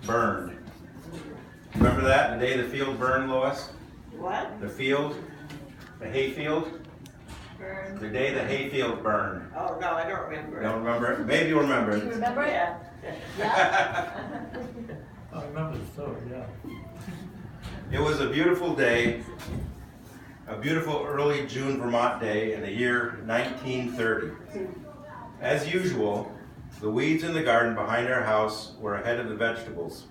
burned. Remember that? The day the field burned, Lois? What? The field? The hay field? Burn. The day the hay field burned. Oh, no, I don't remember. Don't remember it? Maybe you remember Do you it. remember it? Yeah. Yeah. I remember the story, yeah. It was a beautiful day, a beautiful early June Vermont day in the year 1930. As usual, the weeds in the garden behind our house were ahead of the vegetables.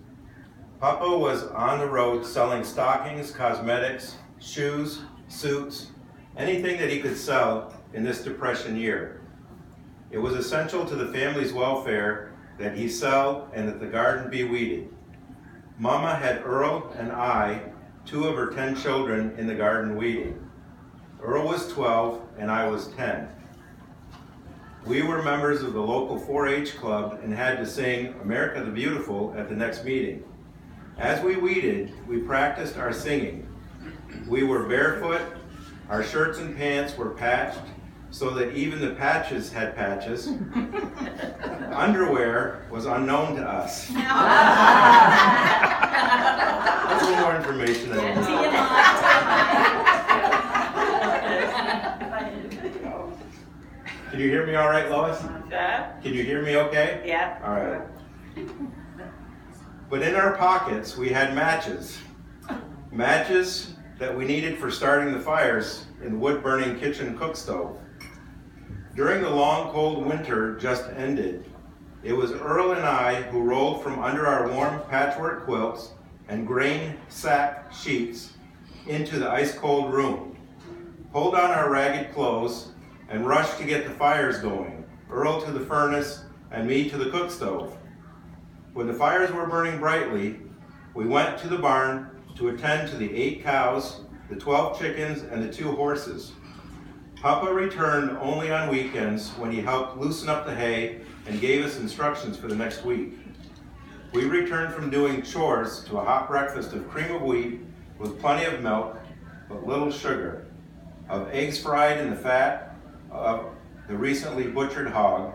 Papa was on the road selling stockings, cosmetics, shoes, suits, anything that he could sell in this Depression year. It was essential to the family's welfare that he sell and that the garden be weeded. Mama had Earl and I, 2 of her 10 children, in the garden weeding. Earl was 12 and I was 10. We were members of the local 4-H club and had to sing America the Beautiful at the next meeting. As we weeded, we practiced our singing. We were barefoot, our shirts and pants were patched so that even the patches had patches. Underwear was unknown to us. That's a little more information than we need. Can you hear me all right, Lois? Can you hear me okay? Yeah. All right. But in our pockets, we had matches. Matches that we needed for starting the fires in the wood-burning kitchen cook stove. During the long, cold winter just ended, it was Earl and I who rolled from under our warm patchwork quilts and grain sack sheets into the ice-cold room, pulled on our ragged clothes, and rushed to get the fires going, Earl to the furnace and me to the cook stove. When the fires were burning brightly, we went to the barn to attend to the 8 cows, the 12 chickens, and the 2 horses. Papa returned only on weekends when he helped loosen up the hay and gave us instructions for the next week. We returned from doing chores to a hot breakfast of cream of wheat with plenty of milk, but little sugar, of eggs fried in the fat of the recently butchered hog,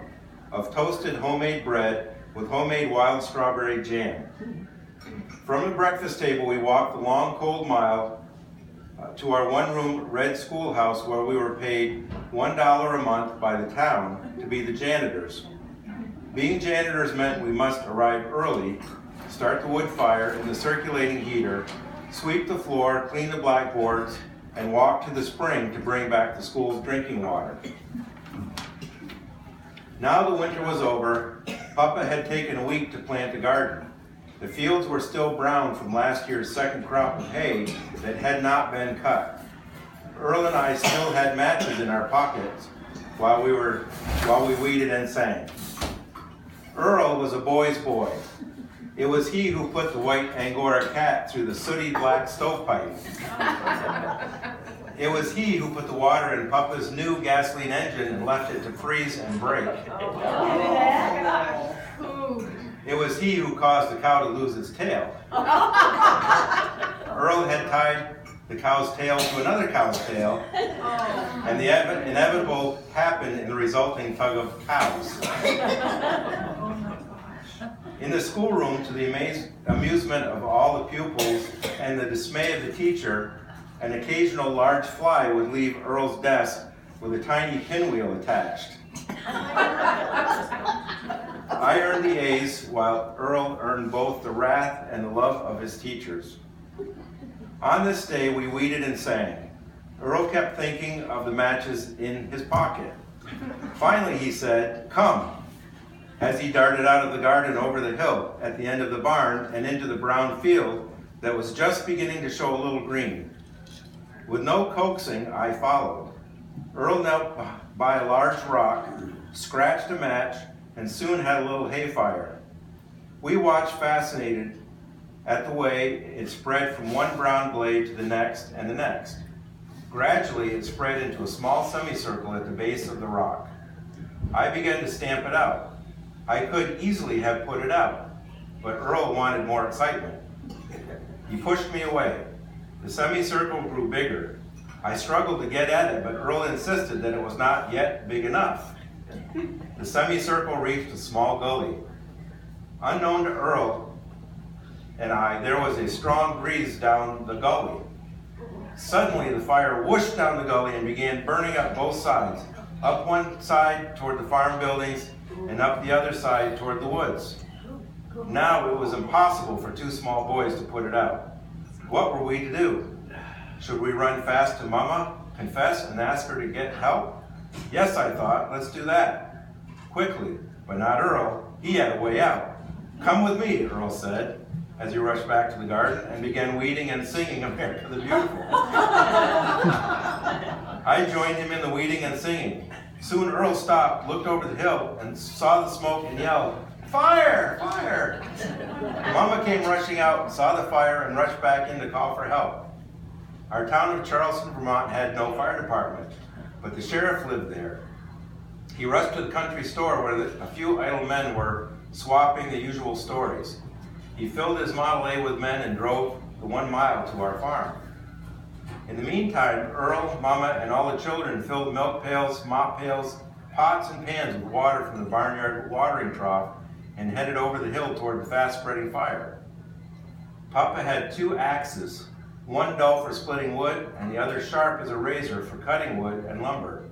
of toasted homemade bread with homemade wild strawberry jam. From the breakfast table, we walked the long, cold mile to our one-room red schoolhouse where we were paid $1 a month by the town to be the janitors. Being janitors meant we must arrive early, start the wood fire in the circulating heater, sweep the floor, clean the blackboards, and walk to the spring to bring back the school's drinking water. Now the winter was over, Papa had taken a week to plant the garden. The fields were still brown from last year's second crop of hay that had not been cut. Earl and I still had matches in our pockets while we weeded and sang. Earl was a boy's boy. It was he who put the white Angora cat through the sooty black stovepipe. It was he who put the water in Papa's new gasoline engine and left it to freeze and break. It was he who caused the cow to lose its tail. Earl had tied the cow's tail to another cow's tail, and the inevitable happened in the resulting tug of cows. In the schoolroom, to the amusement of all the pupils and the dismay of the teacher, an occasional large fly would leave Earl's desk with a tiny pinwheel attached. I earned the A's while Earl earned both the wrath and the love of his teachers. On this day, we weeded and sang. Earl kept thinking of the matches in his pocket. Finally, he said, "Come," as he darted out of the garden over the hill at the end of the barn and into the brown field that was just beginning to show a little green. With no coaxing, I followed. Earl knelt by a large rock, scratched a match, and soon had a little hay fire. We watched fascinated at the way it spread from one brown blade to the next and the next. Gradually, it spread into a small semicircle at the base of the rock. I began to stamp it out. I could easily have put it out, but Earl wanted more excitement. He pushed me away. The semicircle grew bigger. I struggled to get at it, but Earl insisted that it was not yet big enough. The semicircle reached a small gully. Unknown to Earl, and I, there was a strong breeze down the gully. Suddenly, the fire whooshed down the gully and began burning up both sides, up one side toward the farm buildings and up the other side toward the woods. Now it was impossible for two small boys to put it out. What were we to do? Should we run fast to Mama, confess, and ask her to get help? Yes, I thought, let's do that. Quickly, but not Earl. He had a way out. Come with me, Earl said, as he rushed back to the garden and began weeding and singing America the Beautiful. I joined him in the weeding and singing. Soon Earl stopped, looked over the hill, and saw the smoke and yelled, "Fire! Fire!" Mama came rushing out, saw the fire, and rushed back in to call for help. Our town of Charleston, Vermont had no fire department, but the sheriff lived there. He rushed to the country store where a few idle men were swapping the usual stories. He filled his Model A with men and drove the 1 mile to our farm. In the meantime, Earl, Mama, and all the children filled milk pails, mop pails, pots, and pans with water from the barnyard watering trough and headed over the hill toward the fast-spreading fire. Papa had 2 axes, one dull for splitting wood and the other sharp as a razor for cutting wood and lumber.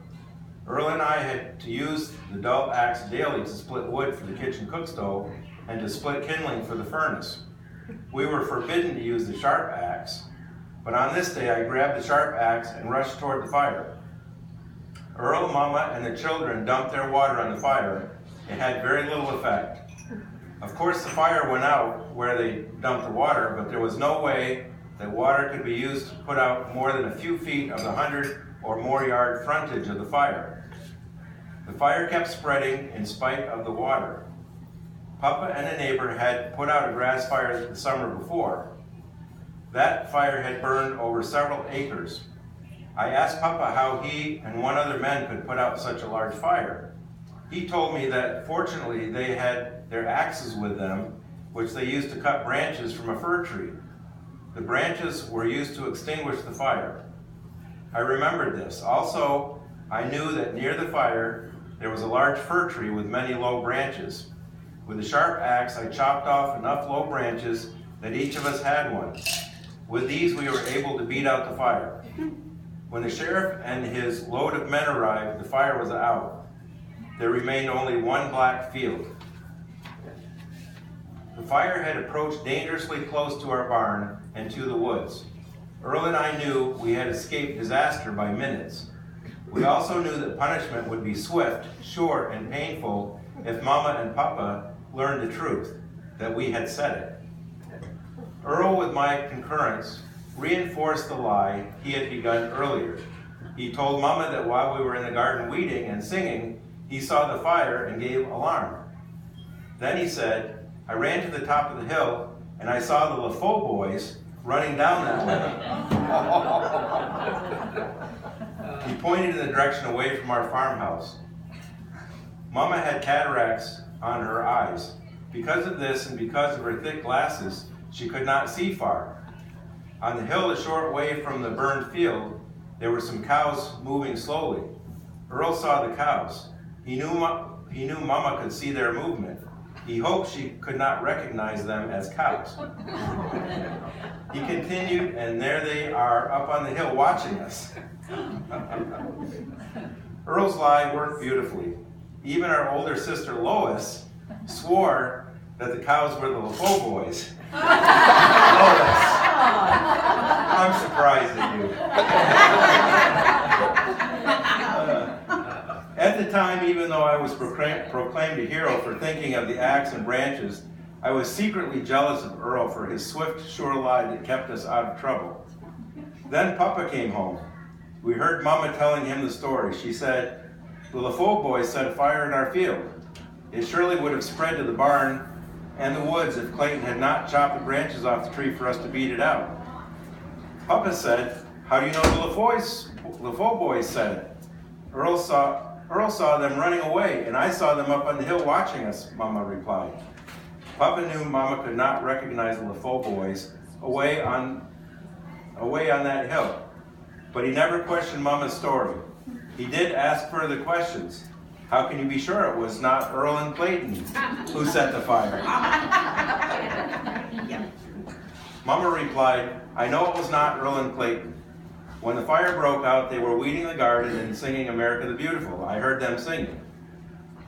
Earl and I had to use the dull axe daily to split wood for the kitchen cook stove and to split kindling for the furnace. We were forbidden to use the sharp axe, but on this day I grabbed the sharp axe and rushed toward the fire. Earl, Mama, and the children dumped their water on the fire. It had very little effect. Of course, the fire went out where they dumped the water, but there was no way that water could be used to put out more than a few feet of the 100 or more yard frontage of the fire. The fire kept spreading in spite of the water. Papa and a neighbor had put out a grass fire the summer before. That fire had burned over several acres. I asked Papa how he and one other man could put out such a large fire. He told me that fortunately they had their axes with them, which they used to cut branches from a fir tree. The branches were used to extinguish the fire. I remembered this. Also, I knew that near the fire there was a large fir tree with many low branches. With a sharp axe, I chopped off enough low branches that each of us had one. With these, we were able to beat out the fire. When the sheriff and his load of men arrived, the fire was out. There remained only one black field. The fire had approached dangerously close to our barn and to the woods. Earl and I knew we had escaped disaster by minutes. We also knew that punishment would be swift, short, and painful if Mama and Papa learned the truth, that we had said it. Earl, with my concurrence, reinforced the lie he had begun earlier. He told Mama that while we were in the garden weeding and singing, he saw the fire and gave alarm. Then he said, I ran to the top of the hill and I saw the LaFaux boys running down that way. He pointed in the direction away from our farmhouse. Mama had cataracts on her eyes. Because of this and because of her thick glasses, she could not see far. On the hill a short way from the burned field, there were some cows moving slowly. Earl saw the cows. He knew Mama could see their movement. He hoped she could not recognize them as cows. He continued, and there they are up on the hill watching us. Earl's lie worked beautifully. Even our older sister Lois swore that the cows were the LaFaux boys. Lois, I'm surprised at you. At the time, even though I was proclaimed a hero for thinking of the axe and branches, I was secretly jealous of Earl for his swift, sure lie that kept us out of trouble. Then Papa came home. We heard Mama telling him the story. She said, the LaFaux boys set a fire in our field. It surely would have spread to the barn and the woods if Clayton had not chopped the branches off the tree for us to beat it out. Papa said, how do you know the LaFaux boys said it? Earl saw them running away, and I saw them up on the hill watching us, Mama replied. Papa knew Mama could not recognize the LaFaux boys away on that hill, but he never questioned Mama's story. He did ask further questions. How can you be sure it was not Earl and Clayton who set the fire? Mama replied, I know it was not Earl and Clayton. When the fire broke out, they were weeding the garden and singing America the Beautiful. I heard them singing.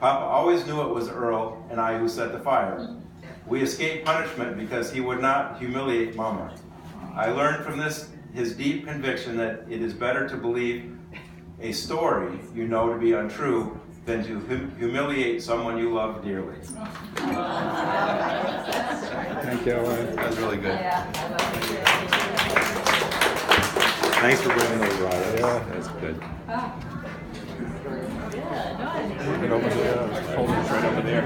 Papa always knew it was Earl and I who set the fire. We escaped punishment because he would not humiliate Mama. I learned from this his deep conviction that it is better to believe a story you know to be untrue than to humiliate someone you love dearly. Thank you, Lois. That was really good. Thanks for bringing those, Ryan. Yeah, that's good. It over there, holding it right over there.